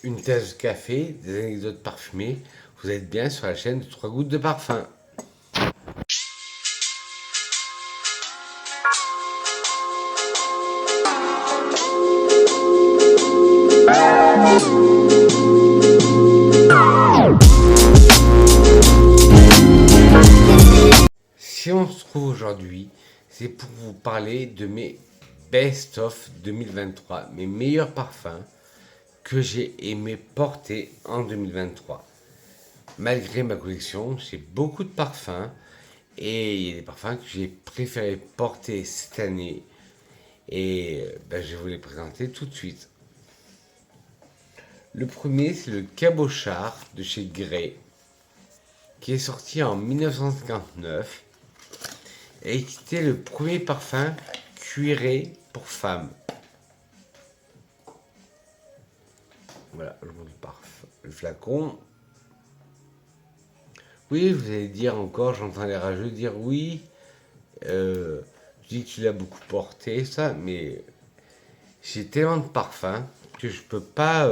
une tasse de café, des anecdotes parfumées. Vous êtes bien sur la chaîne de 3 gouttes de parfum. Si on se trouve aujourd'hui, c'est pour vous parler de mes best-of 2023, mes meilleurs parfums que j'ai aimé porter en 2023. Malgré ma collection, j'ai beaucoup de parfums et il y a des parfums que j'ai préféré porter cette année et je vais vous les présenter tout de suite. Le premier, c'est le Cabochard de chez Grey, qui est sorti en 1959 et qui était le premier parfum cuiré pour femmes. Voilà, je montre le flacon. Oui, vous allez dire encore, j'entends les rageux dire oui. Je dis que tu l'as beaucoup porté, ça, mais j'ai tellement de parfums que je peux pas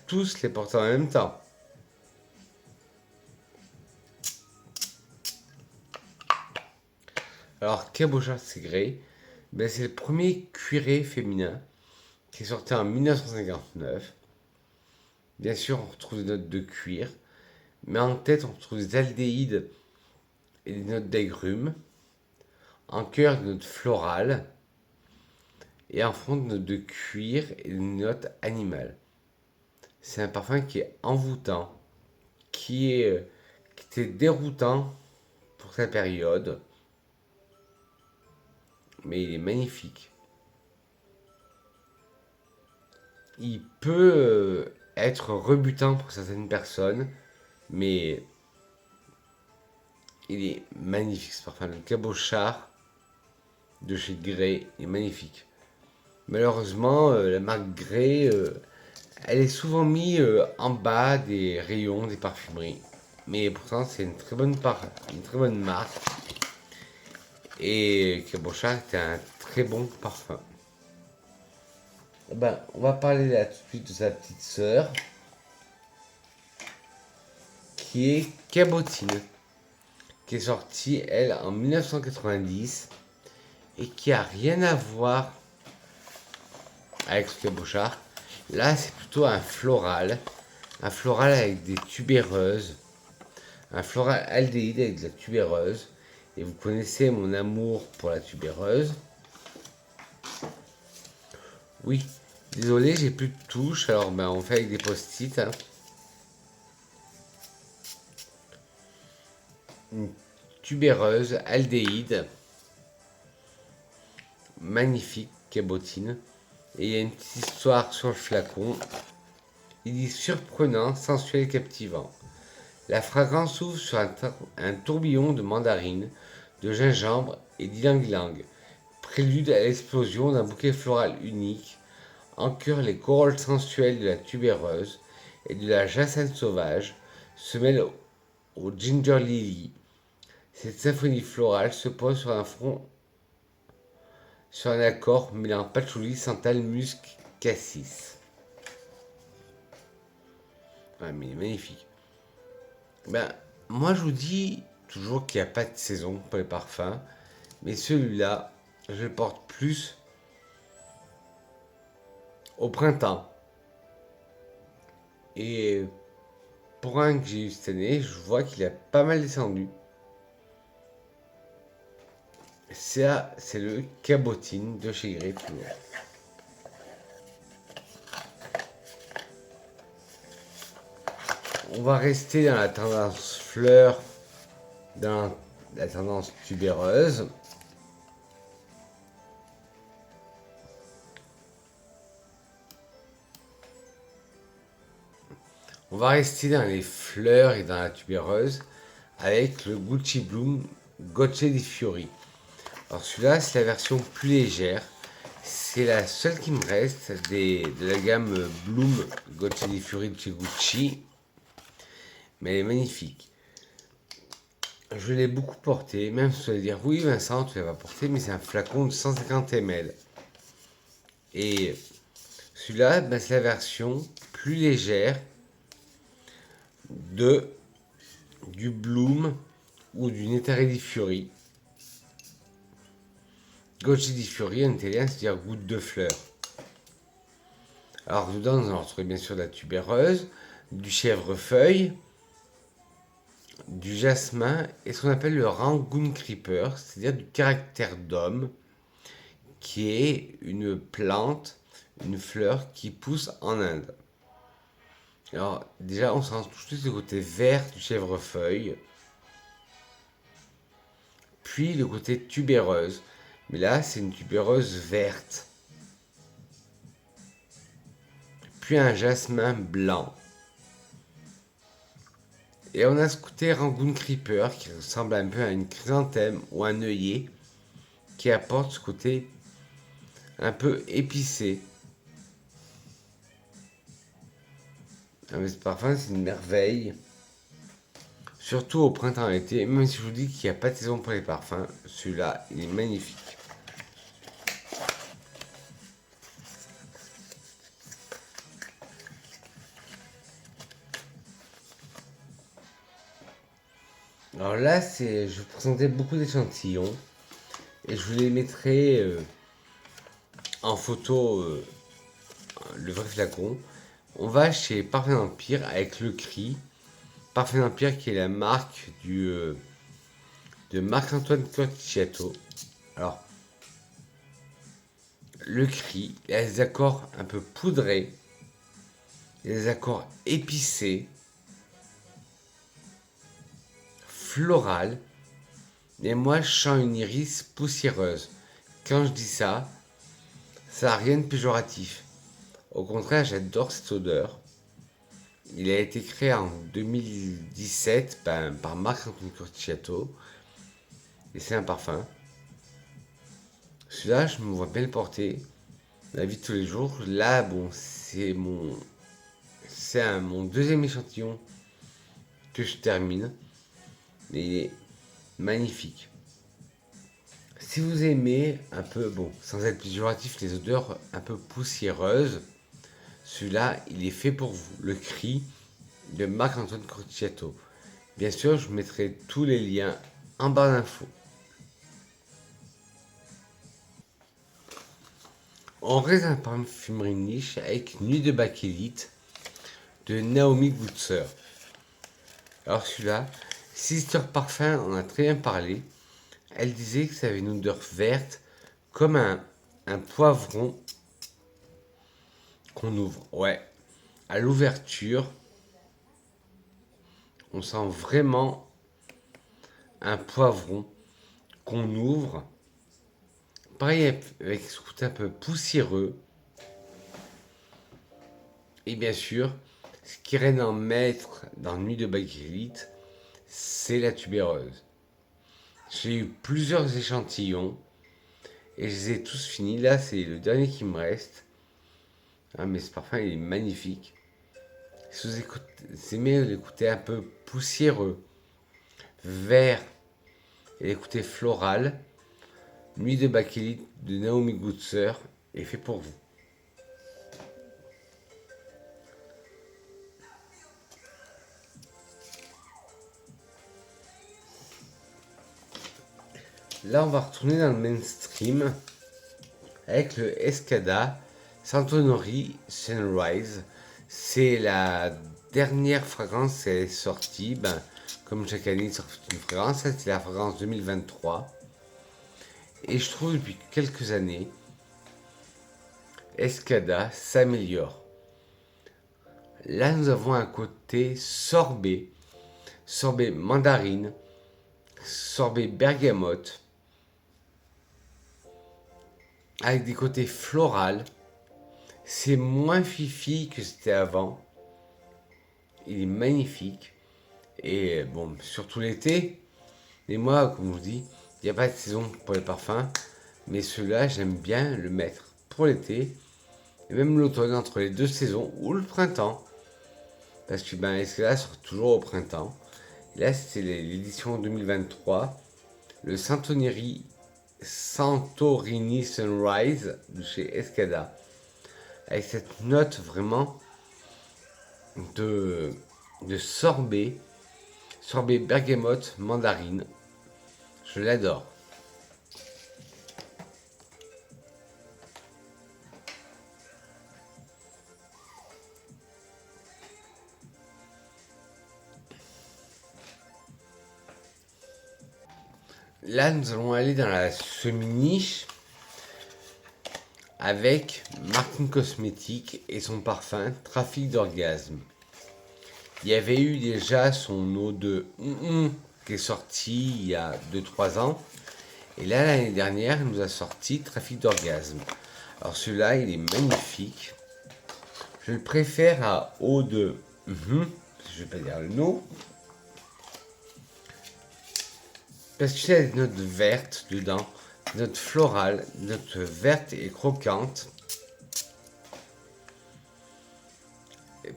tous les porter en même temps. Alors, Cabochard Grey, c'est le premier cuiré féminin qui est sorti en 1959. Bien sûr, on retrouve des notes de cuir, mais en tête, on retrouve des aldéhydes et des notes d'agrumes. En cœur, des notes florales. Et en fond, des notes de cuir et des notes animales. C'est un parfum qui est envoûtant, qui était déroutant pour sa période, mais il est magnifique. Il peut être rebutant pour certaines personnes, mais il est magnifique ce parfum. Le Cabochard de chez Grey est magnifique. Malheureusement, la marque Grey, elle est souvent mise en bas des rayons des parfumeries. Mais pourtant, c'est une très bonne marque. Et Cabochard est un très bon parfum. On va parler là tout de suite de sa petite sœur, qui est Cabotine, qui est sortie, elle, en 1990, et qui a rien à voir avec ce Cabochard. Là, c'est plutôt un floral avec des tubéreuses, un floral aldéhyde avec de la tubéreuse. Et vous connaissez mon amour pour la tubéreuse. Oui, désolé, j'ai plus de touches, alors on fait avec des post-it. Une tubéreuse aldéhyde, magnifique, cabotine. Et il y a une petite histoire sur le flacon. Il dit surprenant, sensuel, captivant. La fragrance s'ouvre sur un tourbillon de mandarine, de gingembre et d'ylang-ylang. Prélude à l'explosion d'un bouquet floral unique, ancre les corolles sensuelles de la tubéreuse et de la jacinthe sauvage, se mêle au ginger lily. Cette symphonie florale se pose sur un accord mêlant patchouli, santal, musc, cassis. Ouais, mais il est magnifique. Moi je vous dis toujours qu'il n'y a pas de saison pour les parfums, mais celui-là, je le porte plus au printemps. Et pour un que j'ai eu cette année, je vois qu'il a pas mal descendu. C'est le Cabotine de chez Grey toujours. On va rester dans la tendance fleur, dans la tendance tubéreuse. On va rester dans les fleurs et dans la tubéreuse avec le Gucci Bloom Gocce di Fiori. Alors celui-là, c'est la version plus légère. C'est la seule qui me reste de la gamme Bloom Gocce di Fiori de chez Gucci. Mais elle est magnifique. Je l'ai beaucoup porté, même si vous allez dire oui Vincent, tu l'as pas porté, mais c'est un flacon de 150 ml. Et Celui-là, ben, c'est la version plus légère de du Bloom ou du Netare di Fiori. Gocce di Fiori en italien, c'est-à-dire goutte de fleurs. Alors dedans, on retrouve bien sûr de la tubéreuse, du chèvrefeuille, du jasmin et ce qu'on appelle le Rangoon Creeper, c'est-à-dire du caractère d'homme, qui est une plante, une fleur qui pousse en Inde. Alors déjà, on sent tout de suite le côté vert du chèvrefeuille, puis le côté tubéreuse. Mais là, c'est une tubéreuse verte. Puis un jasmin blanc. Et on a ce côté Rangoon Creeper qui ressemble un peu à une chrysanthème ou un œillet qui apporte ce côté un peu épicé. Ah, mais ce parfum, c'est une merveille. Surtout au printemps et l'été, même si je vous dis qu'il n'y a pas de saison pour les parfums, celui-là, il est magnifique. Alors là, je vous présentais beaucoup d'échantillons et je vous les mettrai en photo le vrai flacon. On va chez Parfum Empire avec le Cri. Parfum Empire qui est la marque de Marc-Antoine Corticciato. Alors, le Cri, il y a des accords un peu poudrés, il y a des accords épicés, floral. Et moi, je sens une iris poussiéreuse. Quand je dis ça, ça n'a rien de péjoratif. Au contraire, j'adore cette odeur. Il a été créé en 2017 par Marc-Antoine Corticciato. Et c'est un parfum. Celui-là, je me vois bien le porter dans la vie de tous les jours. Là, bon, mon deuxième échantillon que je termine. Mais il est magnifique. Si vous aimez un peu, bon, sans être péjoratif, les odeurs un peu poussiéreuses, celui-là, il est fait pour vous. Le Cri de Marc-Antoine Corticciato. Bien sûr, je mettrai tous les liens en barre d'infos. On reste dans la parfumerie niche avec Nuit de bakélite de Naomi Goodsir. Alors celui-là, Sister Parfum en a très bien parlé. Elle disait que ça avait une odeur verte comme un poivron qu'on ouvre. Ouais, à l'ouverture, on sent vraiment un poivron qu'on ouvre. Pareil avec ce côté un peu poussiéreux. Et bien sûr, ce qui règne en maître dans Nuit de bakélite, c'est la tubéreuse. J'ai eu plusieurs échantillons et je les ai tous finis. Là, c'est le dernier qui me reste. Ah, mais ce parfum, il est magnifique. Si vous aimez l'écouter un peu poussiéreux, vert et l'écouter floral, Nuit de bakélite de Naomi Goodsir est fait pour vous. Là, on va retourner dans le mainstream avec le Escada Santonori Sunrise. C'est la dernière fragrance qui est sortie. Ben, comme chaque année, il sort une fragrance. C'est la fragrance 2023. Et je trouve depuis quelques années, Escada s'améliore. Là, nous avons un côté sorbet, sorbet mandarine, sorbet bergamote, avec des côtés florales. C'est moins fifi que c'était avant. Il est magnifique. Et bon, surtout l'été. Et moi, comme je vous dis, il n'y a pas de saison pour les parfums. Mais celui-là, j'aime bien le mettre pour l'été. Et même l'automne, entre les deux saisons, ou le printemps. Parce que ben, celui-là sort toujours au printemps. Et là, c'est l'édition 2023. Le Santorini Sunrise de chez Escada. avec cette note vraiment de, de sorbet, sorbet bergamote mandarine. Je l'adore. Là, nous allons aller dans la semi-niche avec Martin Cosmétique et son parfum Trafic d'orgasme. Il y avait eu déjà son eau de qui est sorti il y a 2-3 ans. Et là, l'année dernière, il nous a sorti Trafic d'orgasme. Alors celui-là, il est magnifique. Je le préfère à eau de je ne vais pas dire le nom. Parce qu'il y a des notes vertes dedans, des notes florales, des notes vertes et croquantes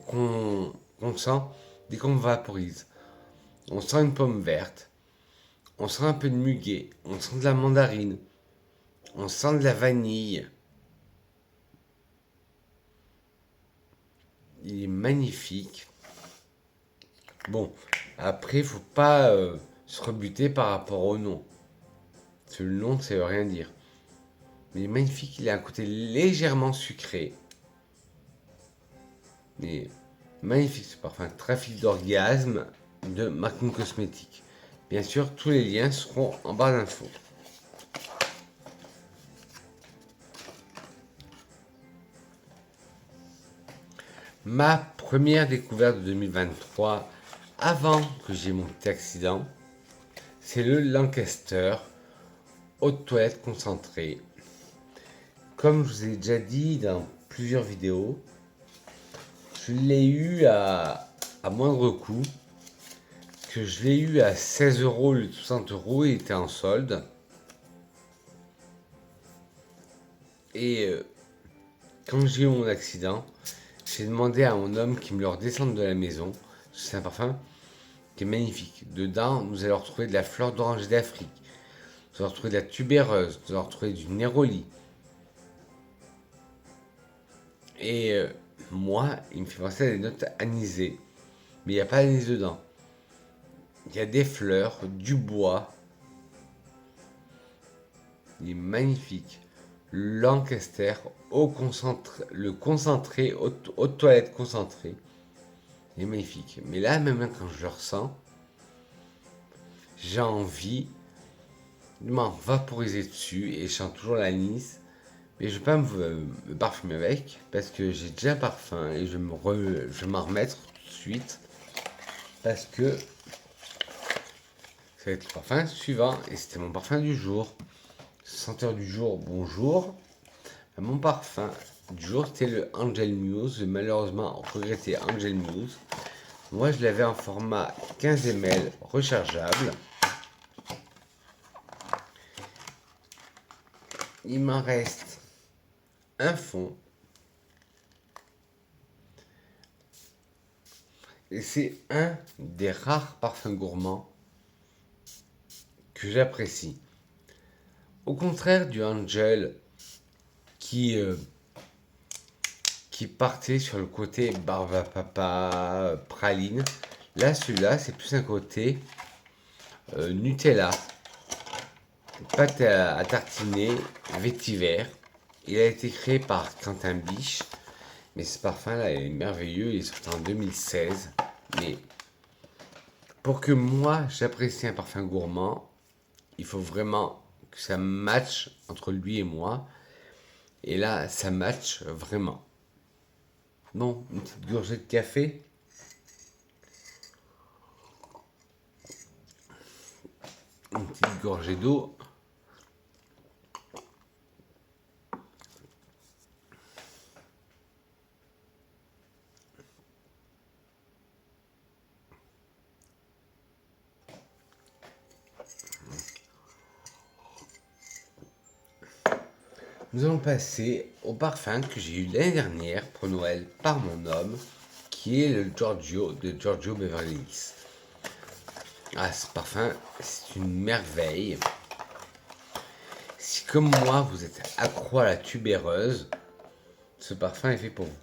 qu'on sent dès qu'on vaporise. On sent une pomme verte, on sent un peu de muguet, on sent de la mandarine, on sent de la vanille. Il est magnifique. Bon, après, il faut pas se rebuter par rapport au nom. Parce que le nom, ça veut rien dire. Mais il est magnifique, il a un côté légèrement sucré. Mais magnifique ce parfum, Trafic d'orgasme de Martin Cosmétique. Bien sûr, tous les liens seront en barre d'infos. Ma première découverte de 2023, avant que j'ai mon petit accident, c'est le Lancaster eau de toilette concentrée. Comme je vous ai déjà dit dans plusieurs vidéos, je l'ai eu à moindre coût, que je l'ai eu à 16 euros, le 60 euros, il était en solde. Et quand j'ai eu mon accident, j'ai demandé à mon homme qu'il me le redescende de la maison. C'est un parfum qui est magnifique. Dedans, nous allons retrouver de la fleur d'oranger d'Afrique. Nous allons retrouver de la tubéreuse. Nous allons retrouver du néroli. Et moi, il me fait penser à des notes anisées. Mais il n'y a pas d'anis dedans. Il y a des fleurs, du bois. Il est magnifique. Lancaster, le concentré, eau de toilette concentré. Il est magnifique. Mais là, même quand je le ressens, j'ai envie de m'en vaporiser dessus et je sens toujours l'anis. Mais je ne vais pas me parfumer avec parce que j'ai déjà un parfum et je vais m'en remettre tout de suite parce que ça va être le parfum suivant et c'était mon parfum du jour. Senteur du jour, bonjour. Mon parfum du jour c'était le Angel Muse, malheureusement regretté Angel Muse. Moi je l'avais en format 15 ml rechargeable. Il m'en reste un fond. Et c'est un des rares parfums gourmands que j'apprécie. Au contraire du Angel qui partait sur le côté barbe à papa, praline. Là, celui-là, c'est plus un côté Nutella, pâte à tartiner, vétiver. Il a été créé par Quentin Biche. Mais ce parfum-là est merveilleux. Il est sorti en 2016. Mais pour que moi, j'apprécie un parfum gourmand, il faut vraiment que ça matche entre lui et moi. Et là, ça match vraiment. Bon, une petite gorgée de café. Une petite gorgée d'eau. Nous allons passer au parfum que j'ai eu l'année dernière pour Noël par mon homme, qui est le Giorgio de Giorgio Beverly Hills. Ah, ce parfum, c'est une merveille. Si comme moi, vous êtes accro à la tubéreuse, ce parfum est fait pour vous.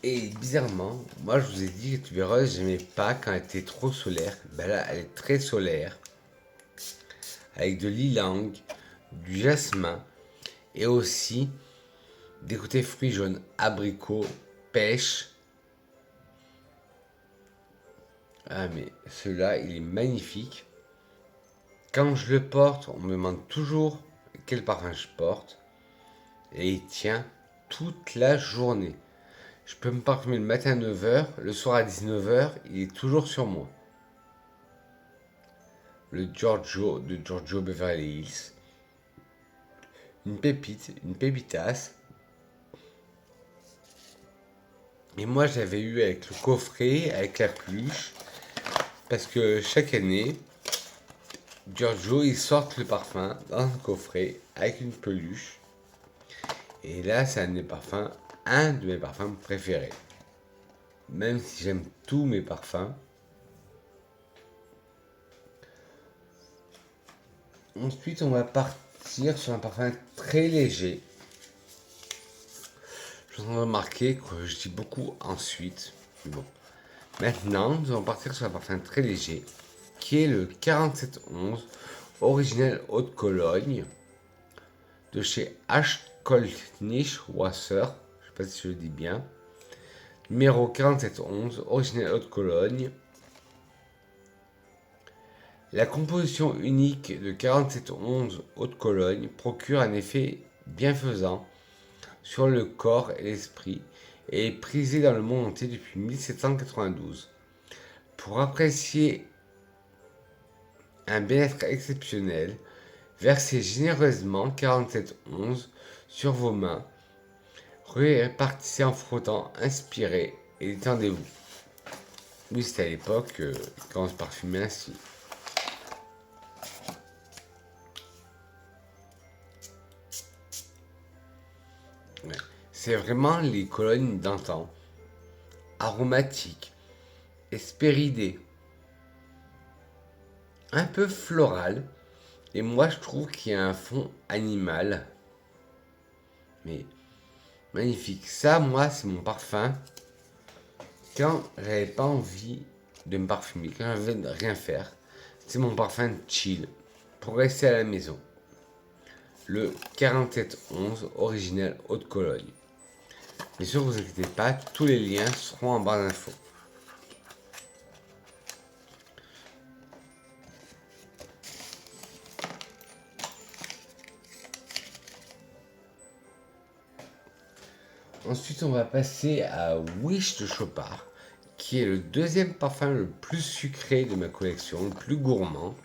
Et bizarrement, moi je vous ai dit que tubéreuse, j'aimais pas quand elle était trop solaire. Ben là, elle est très solaire, avec de l'ylang, du jasmin, et aussi des côtés fruits jaunes, abricots, pêche. Ah mais celui-là, il est magnifique. Quand je le porte, on me demande toujours quel parfum je porte. Et il tient toute la journée. Je peux me parfumer le matin à 9h, le soir à 19h, il est toujours sur moi. Le Giorgio de Giorgio Beverly Hills. Une pépite, une pépitasse. Et moi, j'avais eu avec le coffret, avec la peluche, parce que chaque année, Giorgio, ils sortent le parfum dans un coffret avec une peluche. Et là, c'est un de mes parfums préférés. Même si j'aime tous mes parfums. Ensuite, on va partir sur un parfum très léger. Je vous ai remarqué que je dis beaucoup ensuite. Bon. Maintenant, nous allons partir sur un parfum très léger, qui est le 4711 original Haute-Cologne de chez Ashkolnisch Wasser. Je ne sais pas si je le dis bien. Numéro 4711 original Haute-Cologne. La composition unique de 4711 Haute-Cologne procure un effet bienfaisant sur le corps et l'esprit et est prisée dans le monde entier depuis 1792. Pour apprécier un bien-être exceptionnel, versez généreusement 4711 sur vos mains, répartissez en frottant, inspirez et détendez-vous. Oui, c'était à l'époque quand on se parfumait ainsi. Ouais. C'est vraiment les colognes d'antan, aromatiques, hespéridées, un peu floral. Et moi, je trouve qu'il y a un fond animal. Mais magnifique. Ça, moi, c'est mon parfum. Quand j'avais pas envie de me parfumer, quand j'avais de rien faire, c'est mon parfum chill. Pour rester à la maison. Le 4711 original Haute-Cologne. Bien sûr, vous inquiétez pas, tous les liens seront en barre d'infos. Ensuite, on va passer à Wish de Chopard, qui est le deuxième parfum le plus sucré de ma collection, le plus gourmand.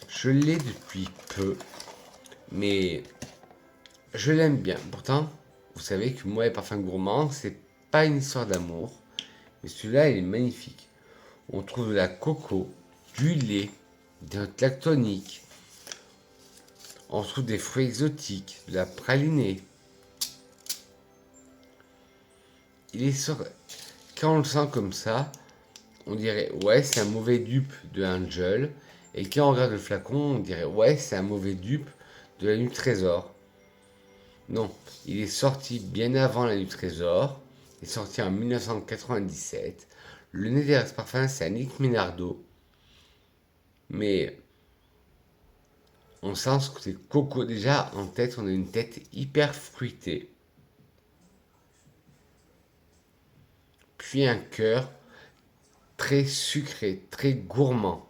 Je l'ai depuis peu, mais je l'aime bien. Pourtant, vous savez que moi, les parfums gourmands, c'est pas une histoire d'amour, mais celui-là, il est magnifique. On trouve de la coco, du lait, des notes lactoniques, on trouve des fruits exotiques, de la pralinée. Il est sur... Quand on le sent comme ça, on dirait ouais, c'est un mauvais dupe de Angel. Et quand on regarde le flacon, on dirait ouais, c'est un mauvais dupe de la Nuit Trésor. Non, il est sorti bien avant la Nuit Trésor. Il est sorti en 1997. Le nez derrière ce parfum, c'est Annick Minardo. Mais on sent ce côté coco. Déjà, en tête, on a une tête hyper fruitée. Puis un cœur très sucré, très gourmand.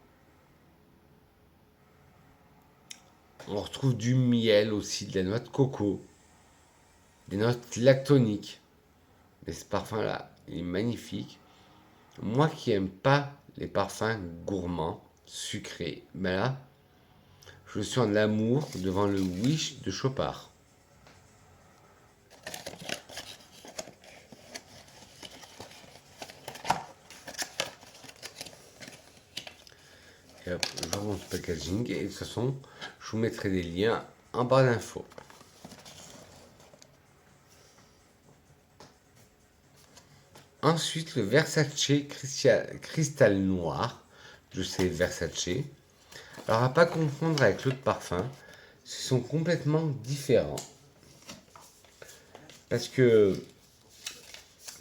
On retrouve du miel aussi, de la noix de coco, des notes lactoniques. Mais ce parfum-là, il est magnifique. Moi qui aime pas les parfums gourmands, sucrés, ben là, je suis en amour devant le Wish de Chopard. Et hop, je remonte le packaging et de toute façon, je vous mettrai des liens en barre d'infos. Ensuite, le Versace Cristal Noir. Je sais Versace. Alors, à pas confondre avec l'autre parfum. Ce sont complètement différents. Parce que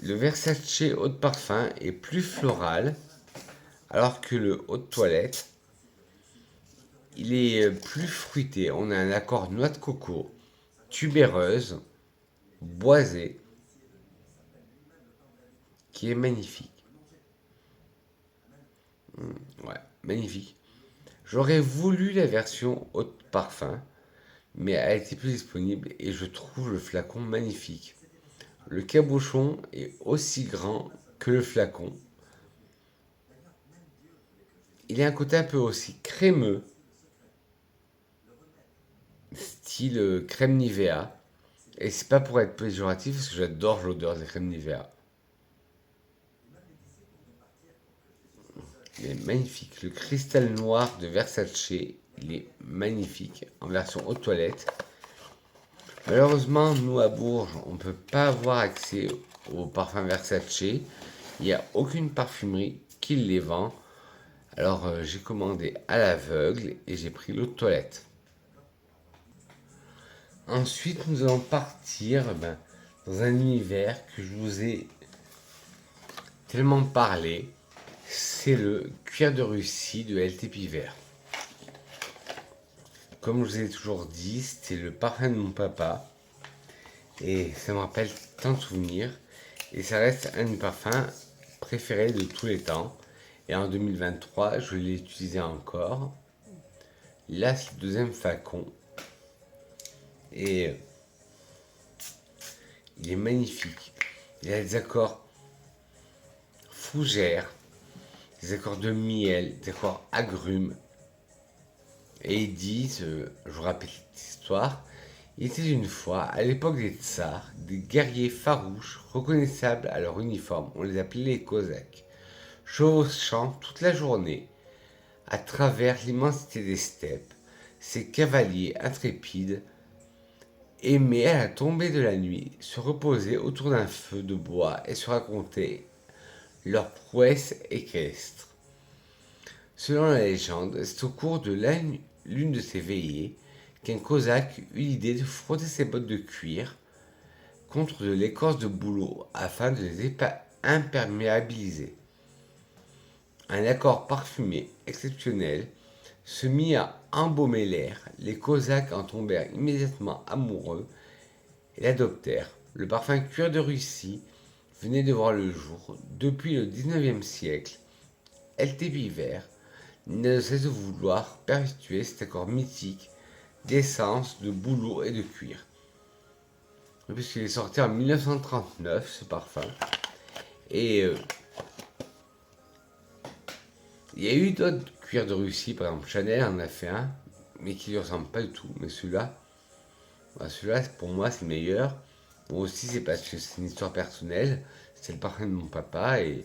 le Versace eau de parfum est plus floral, alors que le eau de toilette, il est plus fruité. On a un accord noix de coco, tubéreuse, boisée, qui est magnifique. Ouais, magnifique. J'aurais voulu la version eau de parfum, mais elle était plus disponible et je trouve le flacon magnifique. Le cabochon est aussi grand que le flacon. Il a un côté un peu aussi crémeux, style crème Nivea. Et c'est pas pour être péjoratif, parce que j'adore l'odeur des crèmes Nivea. Il est magnifique. Le cristal noir de Versace, il est magnifique en version haute toilette. Malheureusement, nous à Bourges, on ne peut pas avoir accès aux parfums Versace. Il n'y a aucune parfumerie qui les vend. Alors j'ai commandé à l'aveugle et j'ai pris l'eau de toilette. Ensuite, nous allons partir dans un univers que je vous ai tellement parlé. C'est le cuir de Russie de LT Piver. Comme je vous ai toujours dit, c'était le parfum de mon papa. Et ça me rappelle tant de souvenirs. Et ça reste un de mes parfums préférés de tous les temps. Et en 2023, je l'ai utilisé encore. Là, c'est le deuxième flacon. Et il est magnifique. Il a des accords fougères, des accords de miel, des accords agrumes. Et ils disent, je vous rappelle cette histoire, il était une fois, à l'époque des tsars, des guerriers farouches, reconnaissables à leur uniforme, on les appelait les Cosaques, chevauchant toute la journée à travers l'immensité des steppes. Ces cavaliers intrépides aimaient à la tombée de la nuit se reposer autour d'un feu de bois et se raconter leurs prouesses équestres. Selon la légende, c'est au cours de l'une de ces veillées qu'un cosaque eut l'idée de frotter ses bottes de cuir contre de l'écorce de bouleau afin de les imperméabiliser. Un accord parfumé exceptionnel se mit à embaumer l'air. Les Cosaques en tombèrent immédiatement amoureux et l'adoptèrent. Le parfum cuir de Russie venait de voir le jour depuis le 19e siècle. LT Biver n'a de cesse de vouloir perpétuer cet accord mythique d'essence, de bouleau et de cuir. Puisqu'il est sorti en 1939, ce parfum. Et il y a eu d'autres cuirs de Russie, par exemple Chanel en a fait un, mais qui ne lui ressemble pas du tout. Mais celui-là, pour moi, c'est le meilleur. Bon, aussi, c'est parce que c'est une histoire personnelle. C'est le parfum de mon papa et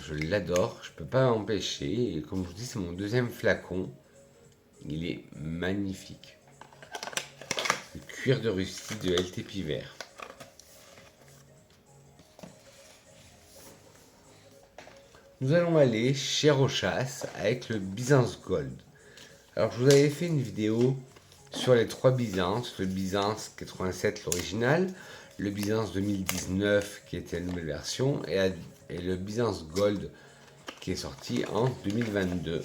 je l'adore. Je peux pas m'empêcher. Et comme je vous dis, c'est mon deuxième flacon. Il est magnifique. Le cuir de Russie de LT Piver. Nous allons aller chez Rochas avec le Byzance Gold. Alors je vous avais fait une vidéo sur les trois Byzance, le Byzance 87 l'original, le Byzance 2019 qui était la nouvelle version et le Byzance Gold qui est sorti en 2022.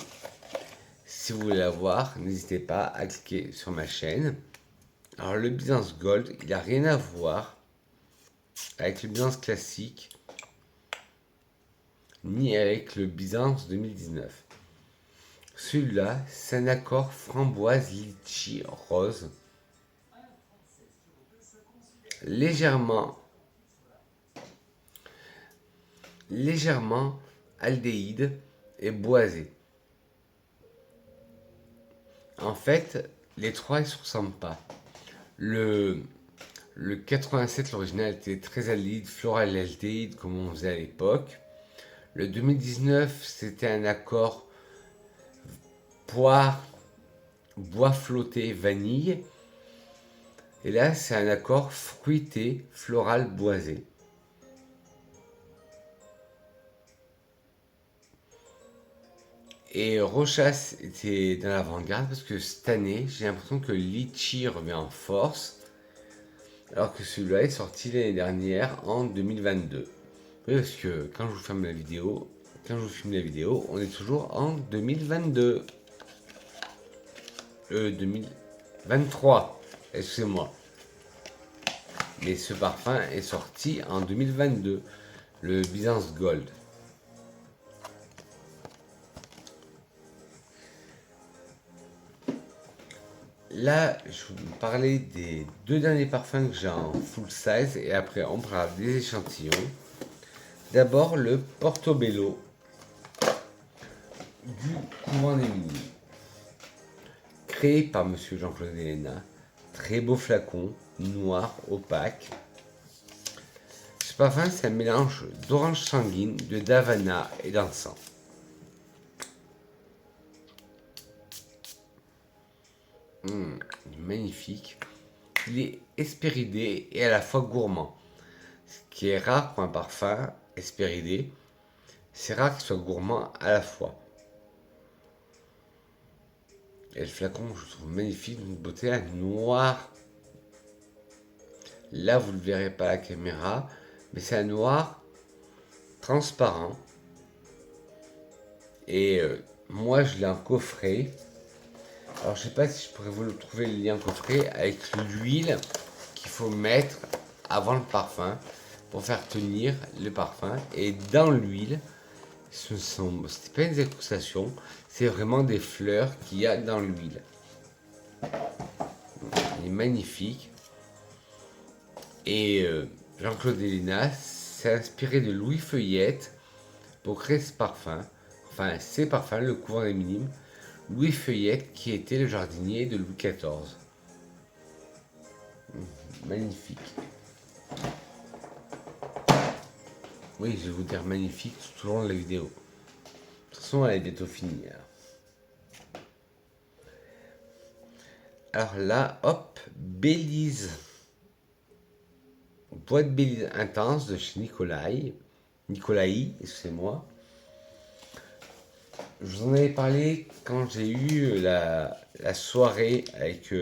Si vous voulez la voir, n'hésitez pas à cliquer sur ma chaîne. Alors le Byzance Gold, il n'a rien à voir avec le Byzance classique ni avec le Byzance 2019. Celui-là, c'est un accord framboise litchi rose, légèrement aldéhyde et boisé. En fait, les trois ils se ressemblent pas. Le 87, l'original, était très aldéhyde, floral aldéhyde, comme on faisait à l'époque. Le 2019, c'était un accord poire, bois flotté, vanille. Et là, c'est un accord fruité, floral, boisé. Et Rochas était dans l'avant-garde parce que cette année, j'ai l'impression que Litchi revient en force. Alors que celui-là est sorti l'année dernière en 2022. Oui, parce que quand je vous filme la vidéo, on est toujours en 2022. 2023. Excusez-moi. Mais ce parfum est sorti en 2022. Le Byzance Gold. Là, je vais vous parler des deux derniers parfums que j'ai en full size et après on parlera des échantillons. D'abord le Portobello du couvent des Minimes. Créé par Monsieur Jean-Claude Héléna. Très beau flacon, noir, opaque. Ce parfum, c'est un mélange d'orange sanguine, de davana et d'encens. Magnifique. Il est hespéridé et à la fois gourmand. Ce qui est rare pour un parfum hespéridé. C'est rare qu'il soit gourmand à la fois. Et le flacon, je le trouve magnifique, d'une beauté à noir. Là, vous ne le verrez pas à la caméra, mais c'est un noir transparent. Et moi, je l'ai en coffret. Alors, je sais pas si je pourrais vous le trouver le lien coffret avec l'huile qu'il faut mettre avant le parfum pour faire tenir le parfum. Et dans l'huile, c'est pas des incrustations, c'est vraiment des fleurs qu'il y a dans l'huile. Il est magnifique. Et Jean-Claude Héléna s'est inspiré de Louis Feuillette pour créer ce parfum. Enfin, ces parfums, le couvent des Minimes. Louis Feuillette, qui était le jardinier de Louis XIV. Magnifique. Oui, je vais vous dire magnifique tout au long de la vidéo. De toute façon, elle est bientôt finie. Alors là, hop, Bélise. Boîte Bélise intense de chez Nicolai, excusez-moi. Je vous en avais parlé quand j'ai eu la soirée avec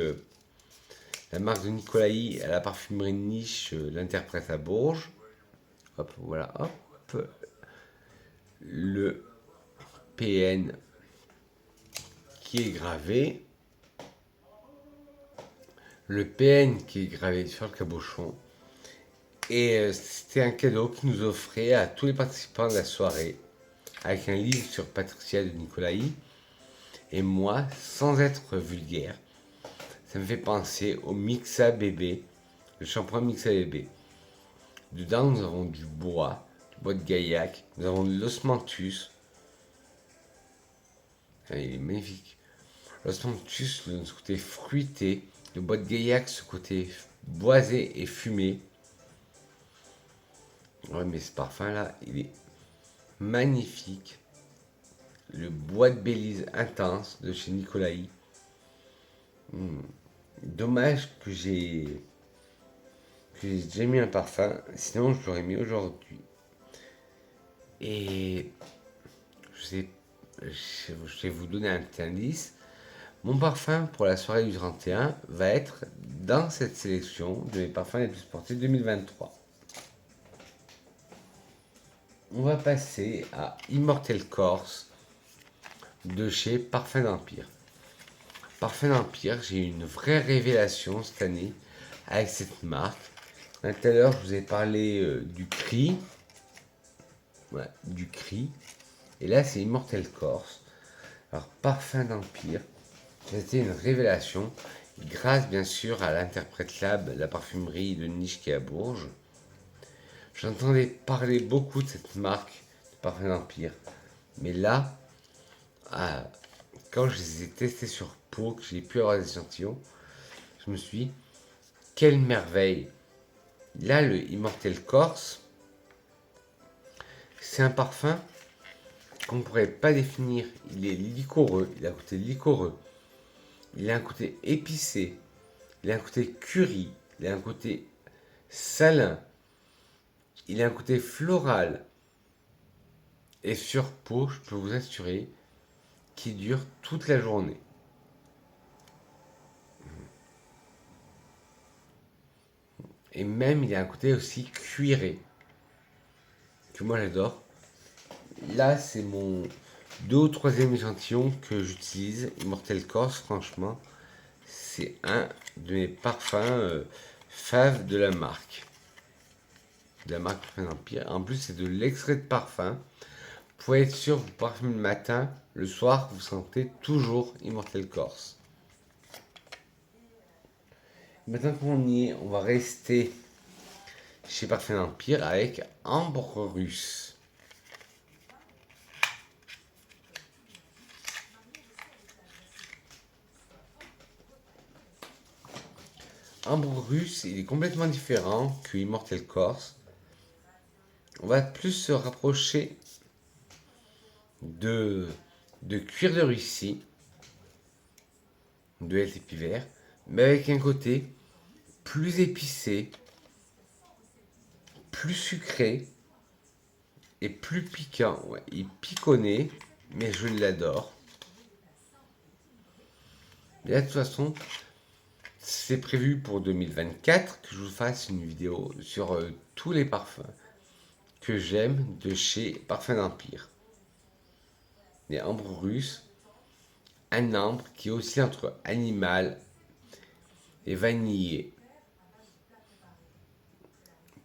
la marque de Nicolai à la parfumerie de niche, l'interprète à Bourges. Hop, voilà, hop. Le PN qui est gravé. Le PN qui est gravé sur le cabochon. Et c'était un cadeau qu'ils nous offrait à tous les participants de la soirée, avec un livre sur Patricia de Nicolai. Et moi, sans être vulgaire, ça me fait penser au Mixa Bébé, le shampoing Mixa Bébé. Dedans, nous avons du bois de gaillac, nous avons de l'osmanthus. Enfin, il est magnifique. L'osmanthus donne ce côté fruité, le bois de gaillac, ce côté boisé et fumé. Ouais, mais ce parfum-là, il est magnifique. Le bois de Bélise intense de chez Nicolai. Dommage que j'ai déjà mis un parfum, sinon je l'aurais mis aujourd'hui. Et je vais vous donner un petit indice. Mon parfum pour la soirée du 31 va être dans cette sélection de mes parfums les plus portés 2023. On va passer à Immortel Corse de chez Parfum d'Empire. Parfum d'Empire, j'ai eu une vraie révélation cette année avec cette marque. Tout à l'heure, je vous ai parlé du Cri. Ouais, du Cri. Et là, c'est Immortel Corse. Alors, Parfum d'Empire, c'était une révélation grâce bien sûr à l'Interprète Lab, la parfumerie de niche qui est à Bourges. J'entendais parler beaucoup de cette marque de Parfum d'Empire. Mais là, quand je les ai testés sur peau, que j'ai pu avoir des échantillons, je me suis dit, quelle merveille! Là, le Immortel Corse, c'est un parfum qu'on ne pourrait pas définir. Il est liquoreux, il a un côté liquoreux, il a un côté épicé, il a un côté curry, il a un côté salin, il a un côté floral. Et sur peau, je peux vous assurer qu'il dure toute la journée. Et même, il y a un côté aussi cuiré, que moi j'adore. Là, c'est mon 2 ou 3e échantillon que j'utilise. Immortel Corse, franchement, c'est un de mes parfums fave de la marque. De la marque Parfum Empire. En plus, c'est de l'extrait de parfum. Vous pouvez être sûr, vous parfumez le matin, le soir, vous sentez toujours Immortel Corse. Maintenant qu'on y est, on va rester chez Parfum Empire avec Ambre Russe. Ambre Russe, il est complètement différent que Immortel Corse. On va plus se rapprocher de cuir de Russie, de LTP vert, mais avec un côté plus épicé, plus sucré et plus piquant. Ouais, il piconné, mais je l'adore. Et là, de toute façon, c'est prévu pour 2024 que je vous fasse une vidéo sur tous les parfums que j'aime de chez Parfum d'Empire. Les ambres russes, un ambre qui est aussi entre animal et vanillé,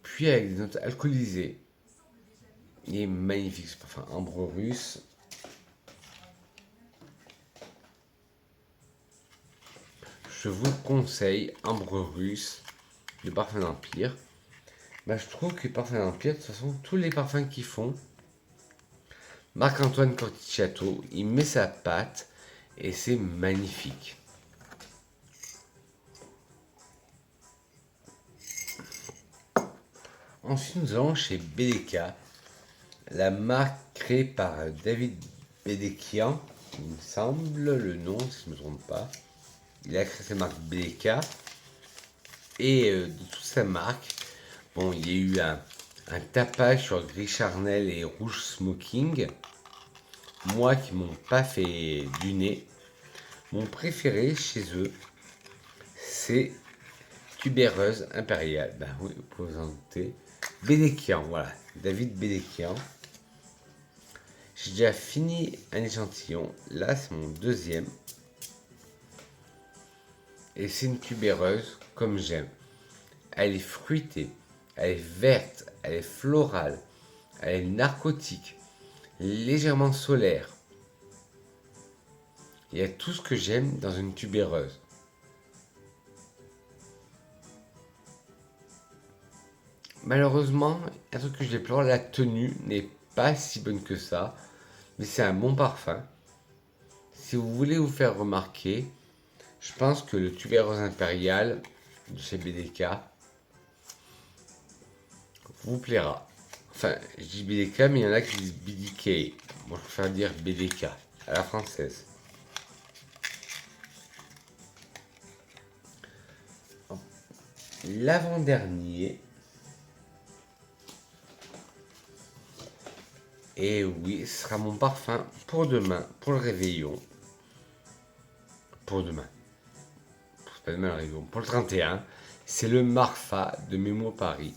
puis avec des notes alcoolisées. Il est magnifique ce parfum ambre russe. Je vous conseille ambre russe de Parfum d'Empire. Bah, je trouve que Parfum d'Empire, de toute façon, tous les parfums qu'ils font, Marc-Antoine Corticciato, il met sa patte et c'est magnifique. Ensuite, nous allons chez BDK, la marque créée par David Bedekian, il me semble le nom, si je ne me trompe pas. Il a créé cette marque BDK et de toute sa marque, bon, il y a eu un tapage sur gris charnel et rouge smoking. Moi qui m'ont pas fait du nez, mon préféré chez eux, c'est Tubéreuse Impériale. Ben oui, vous pouvez vous en douter. Bedekian, voilà. David Bedekian. J'ai déjà fini un échantillon. Là, c'est mon 2e. Et c'est une tubéreuse comme j'aime. Elle est fruitée, elle est verte, elle est florale, elle est narcotique, légèrement solaire. Il y a tout ce que j'aime dans une tubéreuse. Malheureusement, un truc que je déplore, la tenue n'est pas si bonne que ça, mais c'est un bon parfum. Si vous voulez vous faire remarquer, je pense que le tubéreuse impérial de chez BDK vous plaira. Enfin, je dis BDK, mais il y en a qui disent BDK. Moi, je préfère dire BDK, à la française. L'avant-dernier. Et oui, ce sera mon parfum pour demain, pour le réveillon. Pour demain. C'est pas demain le réveillon, pour le 31. C'est le Marfa de Memo Paris.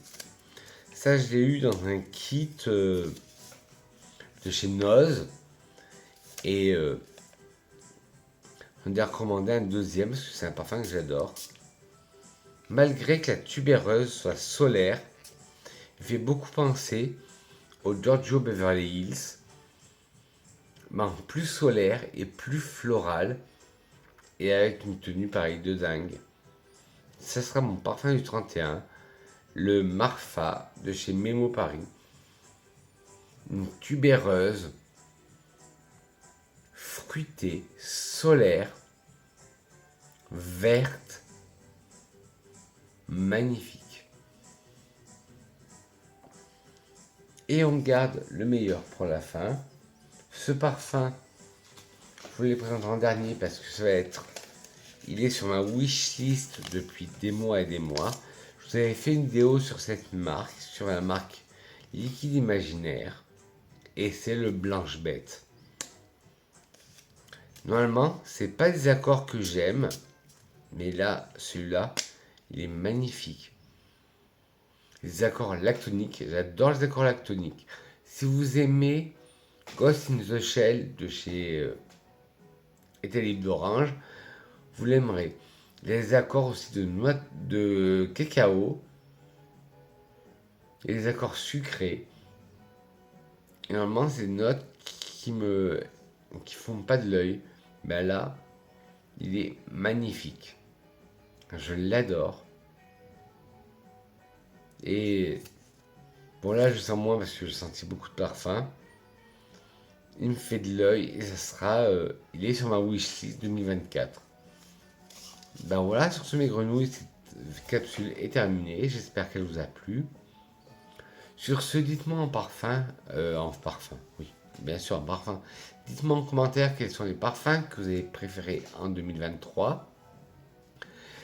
Ça, je l'ai eu dans un kit de chez Noz. Et on a recommandé un 2e parce que c'est un parfum que j'adore. Malgré que la tubéreuse soit solaire, il fait beaucoup penser au Giorgio Beverly Hills, mais en plus solaire et plus floral, et avec une tenue pareille de dingue. Ça sera mon parfum du 31, le Marfa de chez Memo Paris. Une tubéreuse, fruitée, solaire, verte, magnifique. Et on garde le meilleur pour la fin. Ce parfum, je vous le présente en dernier parce que ça va être... Il est sur ma wishlist depuis des mois et des mois. Je vous avais fait une vidéo sur cette marque, sur la marque Liquide Imaginaire. Et c'est le Blanche Bête. Normalement, c'est pas des accords que j'aime. Mais là, celui-là, il est magnifique. les accords lactoniques. J'adore les accords lactoniques. Si vous aimez Ghost in the Shell de chez Était libre d'orange, vous l'aimerez. Les accords aussi de noix de cacao et les accords sucrés. Et normalement, c'est des notes qui font pas de l'œil. Ben là, il est magnifique. Je l'adore. Et bon, là, je sens moins parce que j'ai senti beaucoup de parfum. Il me fait de l'œil et ça sera. Il est sur ma wishlist 2024. Ben voilà, sur ce, mes grenouilles, cette capsule est terminée. J'espère qu'elle vous a plu. Sur ce, dites-moi en parfum, oui, bien sûr, en parfum. Dites-moi en commentaire quels sont les parfums que vous avez préférés en 2023.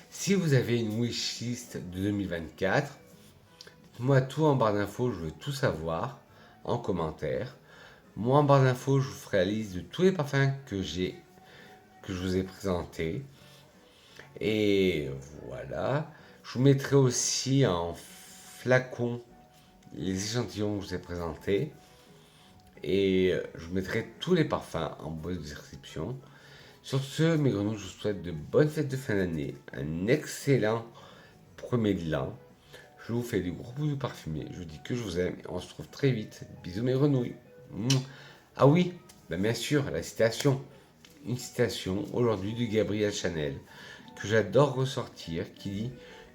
Si vous avez une wishlist de 2024, dites-moi tout en barre d'infos, je veux tout savoir en commentaire. Moi en barre d'infos, je vous ferai la liste de tous les parfums que je vous ai présentés. Et voilà. Je vous mettrai aussi en flacon les échantillons que je vous ai présentés. Et je vous mettrai tous les parfums en bonne description. Sur ce, mes grenouilles, je vous souhaite de bonnes fêtes de fin d'année, un excellent premier de l'an. Je vous fais des gros bisous parfumés. Je vous dis que je vous aime et on se retrouve très vite. Bisous mes grenouilles. Ah oui, ben bien sûr, la citation. Une citation aujourd'hui de Gabrielle Chanel que j'adore ressortir qui dit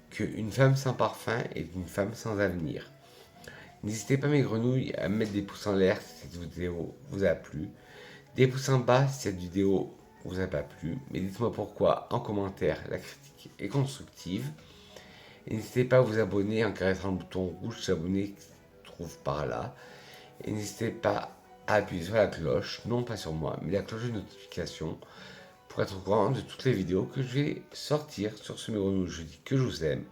qu'une femme sans parfum est une femme sans avenir. N'hésitez pas mes grenouilles à mettre des pouces en l'air si cette vidéo vous a plu, des pouces en bas si cette vidéo vous a pas plu, mais dites-moi pourquoi en commentaire, la critique est constructive. Et n'hésitez pas à vous abonner en caressant le bouton rouge s'abonner qui se trouve par là. Et n'hésitez pas à appuyer sur la cloche, non pas sur moi, mais la cloche de notification pour être au courant de toutes les vidéos que je vais sortir sur ce mes grenouilles. Je dis que je vous aime.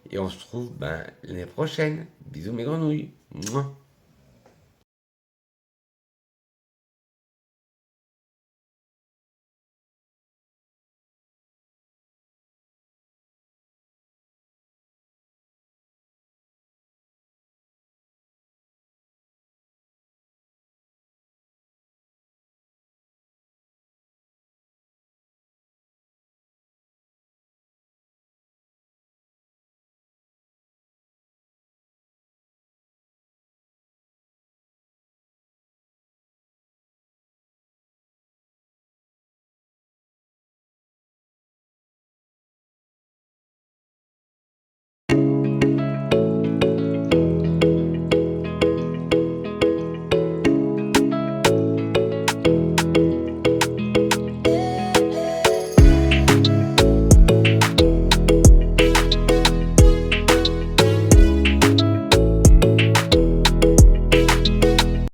Et on se retrouve l'année prochaine. Bisous mes grenouilles. Mouah.